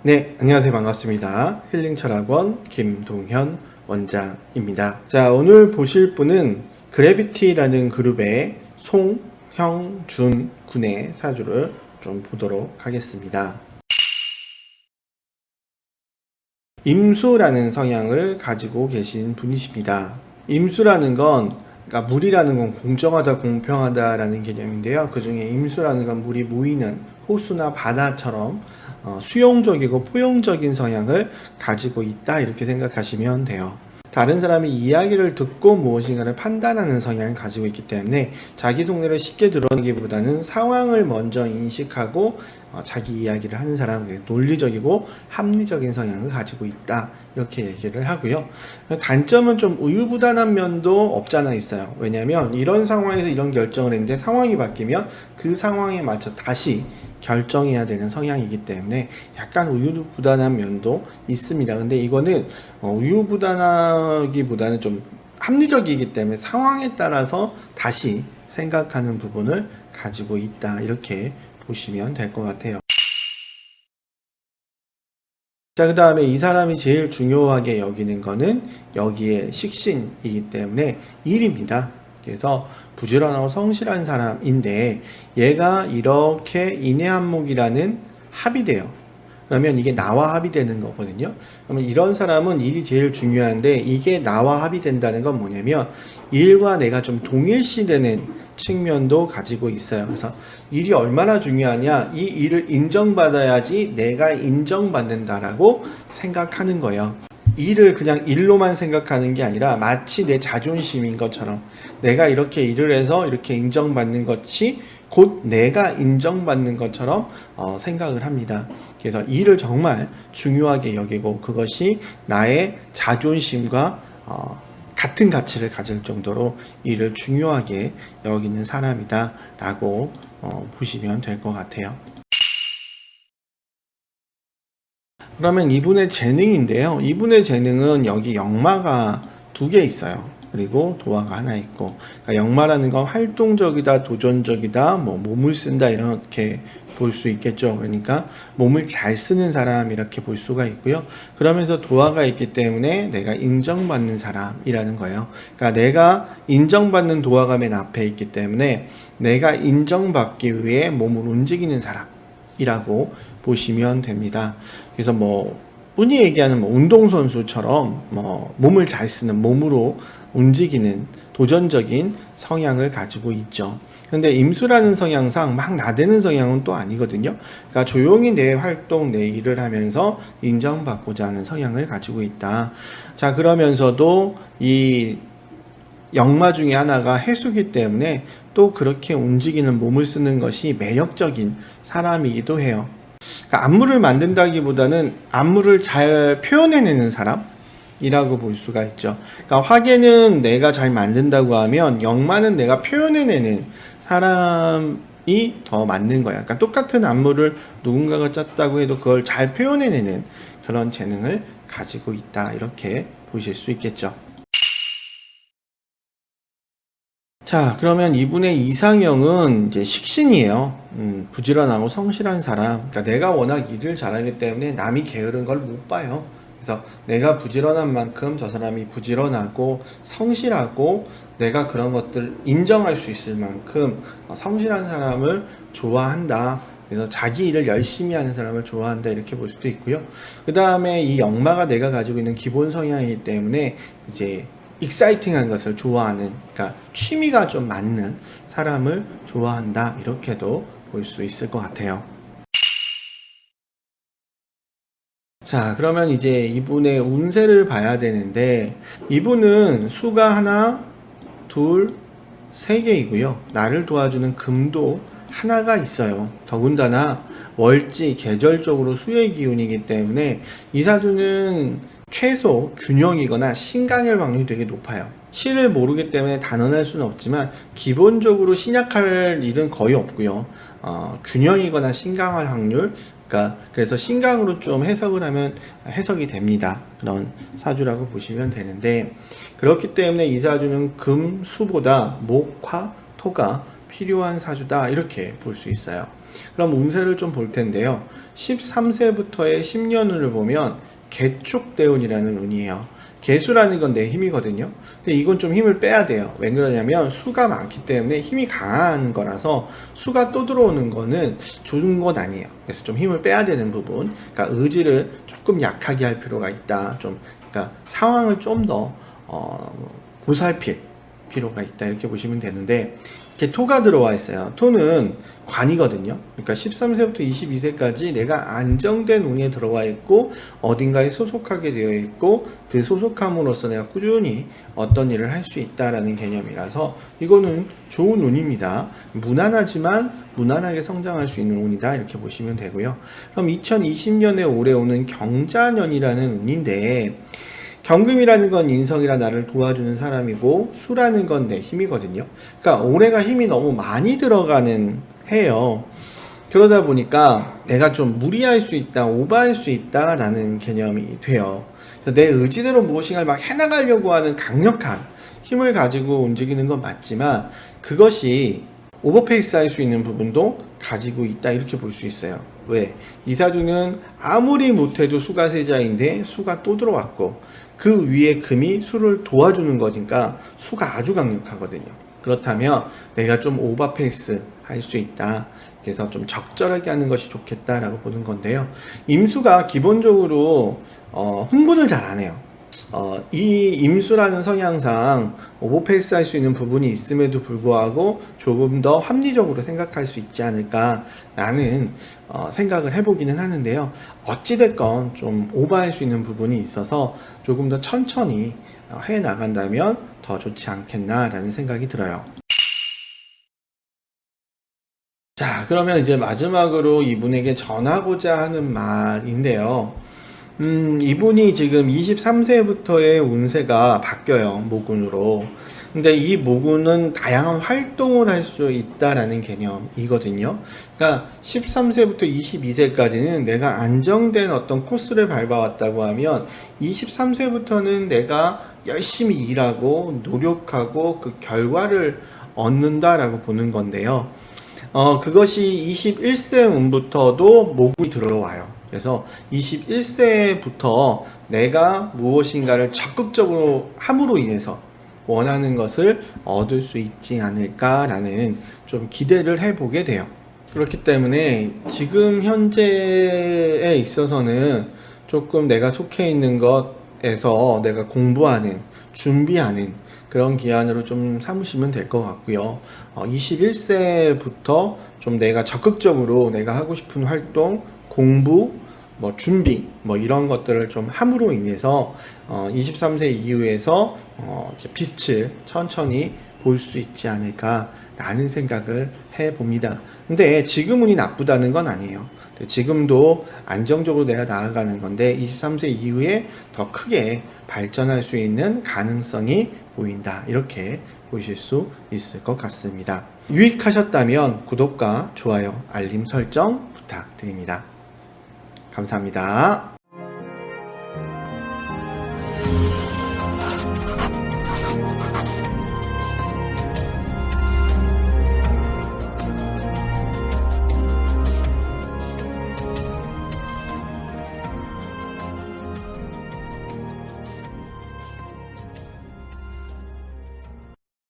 네, 안녕하세요. 반갑습니다. 힐링철학원 김동현 원장입니다. 자, 오늘 보실 분은 그래비티라는 그룹의 송형준 군의 사주를 좀 보도록 하겠습니다. 임수라는 성향을 가지고 계신 분이십니다. 임수라는 건 그러니까 물이라는 건 공정하다, 공평하다라는 개념인데요. 그 중에 임수라는 건 물이 모이는 호수나 바다처럼 수용적이고 포용적인 성향을 가지고 있다, 이렇게 생각하시면 돼요. 다른 사람이 이야기를 듣고 무엇인가를 판단하는 성향을 가지고 있기 때문에 자기 속내를 쉽게 드러내기보다는 상황을 먼저 인식하고 자기 이야기를 하는 사람은 논리적이고 합리적인 성향을 가지고 있다, 이렇게 얘기를 하고요. 단점은 좀 우유부단한 면도 없잖아 있어요. 왜냐하면 이런 상황에서 이런 결정을 했는데 상황이 바뀌면 그 상황에 맞춰 다시 결정해야 되는 성향이기 때문에 약간 우유부단한 면도 있습니다. 근데 이거는 우유부단하기보다는 좀 합리적이기 때문에 상황에 따라서 다시 생각하는 부분을 가지고 있다, 이렇게 보시면 될 것 같아요. 자, 그 다음에 이 사람이 제일 중요하게 여기는 거는 여기에 식신이기 때문에 일입니다. 그래서 부지런하고 성실한 사람인데 얘가 이렇게 인해한목이라는 합이 돼요. 그러면 이게 나와 합이 되는 거거든요. 그러면 이런 사람은 일이 제일 중요한데 이게 나와 합이 된다는 건 뭐냐면 일과 내가 좀 동일시되는 측면도 가지고 있어요. 그래서 일이 얼마나 중요하냐, 이 일을 인정받아야지 내가 인정받는다라고 생각하는 거예요. 일을 그냥 일로만 생각하는 게 아니라 마치 내 자존심인 것처럼 내가 이렇게 일을 해서 이렇게 인정받는 것이 곧 내가 인정받는 것처럼 생각을 합니다. 그래서 일을 정말 중요하게 여기고 그것이 나의 자존심과 같은 가치를 가질 정도로 일을 중요하게 여기는 사람이다 라고 보시면 될 것 같아요. 그러면 이분의 재능인데요. 이분의 재능은 여기 역마가 2개 있어요. 그리고 도화가 하나 있고, 그러니까 역마라는 건 활동적이다, 도전적이다, 몸을 쓴다, 이렇게 볼 수 있겠죠. 그러니까 몸을 잘 쓰는 사람, 이렇게 볼 수가 있고요. 그러면서 도화가 있기 때문에 내가 인정받는 사람이라는 거예요. 그러니까 내가 인정받는 도화가 맨 앞에 있기 때문에 내가 인정받기 위해 몸을 움직이는 사람이라고 보시면 됩니다. 그래서 흔히 얘기하는 운동선수처럼 몸을 잘 쓰는, 몸으로 움직이는 도전적인 성향을 가지고 있죠. 근데 임수라는 성향상 막 나대는 성향은 또 아니거든요. 그러니까 조용히 내 활동, 내 일을 하면서 인정받고자 하는 성향을 가지고 있다. 자, 그러면서도 이 역마 중에 하나가 해수기 때문에 또 그렇게 움직이는 몸을 쓰는 것이 매력적인 사람이기도 해요. 그러니까 안무를 만든다기보다는 안무를 잘 표현해내는 사람이라고 볼 수가 있죠. 그러니까 화계는 내가 잘 만든다고 하면 역마는 내가 표현해내는 사람이 더 맞는 거야. 그러니까 똑같은 안무를 누군가가 짰다고 해도 그걸 잘 표현해내는 그런 재능을 가지고 있다, 이렇게 보실 수 있겠죠. 자, 그러면 이분의 이상형은 이제 식신이에요. 부지런하고 성실한 사람. 그러니까 내가 워낙 일을 잘하기 때문에 남이 게으른 걸 못 봐요. 그래서 내가 부지런한 만큼 저 사람이 부지런하고 성실하고 내가 그런 것들 인정할 수 있을 만큼 성실한 사람을 좋아한다. 그래서 자기 일을 열심히 하는 사람을 좋아한다, 이렇게 볼 수도 있고요. 그 다음에 이 역마가 내가 가지고 있는 기본 성향이기 때문에 이제 익사이팅한 것을 좋아하는, 그러니까 취미가 좀 맞는 사람을 좋아한다, 이렇게도 볼 수 있을 것 같아요. 자, 그러면 이제 이분의 운세를 봐야 되는데 이분은 수가 하나, 둘, 세 개이고요. 나를 도와주는 금도 하나가 있어요. 더군다나 월지 계절적으로 수의 기운이기 때문에 이 사주는 최소 균형이거나 신강일 확률이 되게 높아요. 시를 모르기 때문에 단언할 수는 없지만 기본적으로 신약할 일은 거의 없고요. 균형이거나 신강할 확률, 그러니까 그래서 신강으로 좀 해석을 하면 해석이 됩니다. 그런 사주라고 보시면 되는데, 그렇기 때문에 이 사주는 금, 수보다 목, 화, 토가 필요한 사주다, 이렇게 볼 수 있어요. 그럼 운세를 좀 볼 텐데요. 13세부터의 10년운을 보면 개축대운이라는 운이에요. 개수라는 건 내 힘이거든요. 근데 이건 좀 힘을 빼야 돼요. 왜 그러냐면 수가 많기 때문에 힘이 강한 거라서 수가 또 들어오는 거는 좋은 건 아니에요. 그래서 좀 힘을 빼야 되는 부분, 그러니까 의지를 조금 약하게 할 필요가 있다. 그러니까 상황을 좀 더 보살필 필요가 있다, 이렇게 보시면 되는데, 이렇게 토가 들어와 있어요. 토는 관이거든요. 그러니까 13세부터 22세까지 내가 안정된 운에 들어와 있고 어딘가에 소속하게 되어 있고 그 소속함으로써 내가 꾸준히 어떤 일을 할 수 있다라는 개념이라서 이거는 좋은 운입니다. 무난하지만 무난하게 성장할 수 있는 운이다, 이렇게 보시면 되고요. 그럼 2020년에 올해 오는 경자년이라는 운인데, 경금이라는 건 인성이라 나를 도와주는 사람이고 수라는 건 내 힘이거든요. 그러니까 올해가 힘이 너무 많이 들어가는 해요. 그러다 보니까 내가 좀 무리할 수 있다, 오버할 수 있다라는 개념이 돼요. 그래서 내 의지대로 무엇인가를 막 해나가려고 하는 강력한 힘을 가지고 움직이는 건 맞지만 그것이 오버페이스 할 수 있는 부분도 가지고 있다, 이렇게 볼 수 있어요. 왜? 이사주는 아무리 못해도 수가 세자인데 수가 또 들어왔고 그 위에 금이 수를 도와주는 거니까 수가 아주 강력하거든요. 그렇다면 내가 좀 오버페이스 할 수 있다, 그래서 좀 적절하게 하는 것이 좋겠다라고 보는 건데요. 임수가 기본적으로 흥분을 잘 안 해요. 이 임수라는 성향상 오버페이스 할 수 있는 부분이 있음에도 불구하고 조금 더 합리적으로 생각할 수 있지 않을까 라는 생각을 해보기는 하는데요. 어찌됐건 좀 오버할 수 있는 부분이 있어서 조금 더 천천히 해 나간다면 더 좋지 않겠나 라는 생각이 들어요. 자, 그러면 이제 마지막으로 이분에게 전하고자 하는 말인데요. 이분이 지금 23세부터의 운세가 바뀌어요. 모군으로. 근데 이 모군은 다양한 활동을 할 수 있다라는 개념이거든요. 그러니까 13세부터 22세까지는 내가 안정된 어떤 코스를 밟아왔다고 하면 23세부터는 내가 열심히 일하고 노력하고 그 결과를 얻는다라고 보는 건데요. 그것이 21세 운부터도 모군이 들어와요. 그래서 21세부터 내가 무엇인가를 적극적으로 함으로 인해서 원하는 것을 얻을 수 있지 않을까라는 좀 기대를 해보게 돼요. 그렇기 때문에 지금 현재에 있어서는 조금 내가 속해 있는 것에서 내가 공부하는, 준비하는 그런 기한으로 좀 삼으시면 될 것 같고요. 21세부터 좀 내가 적극적으로 내가 하고 싶은 활동, 공부, 준비, 이런 것들을 좀 함으로 인해서 23세 이후에서 빛을 천천히 볼 수 있지 않을까라는 생각을 해봅니다. 근데 지금 운이 나쁘다는 건 아니에요. 지금도 안정적으로 내가 나아가는 건데 23세 이후에 더 크게 발전할 수 있는 가능성이 보인다, 이렇게 보실 수 있을 것 같습니다. 유익하셨다면 구독과 좋아요, 알림 설정 부탁드립니다. 감사합니다.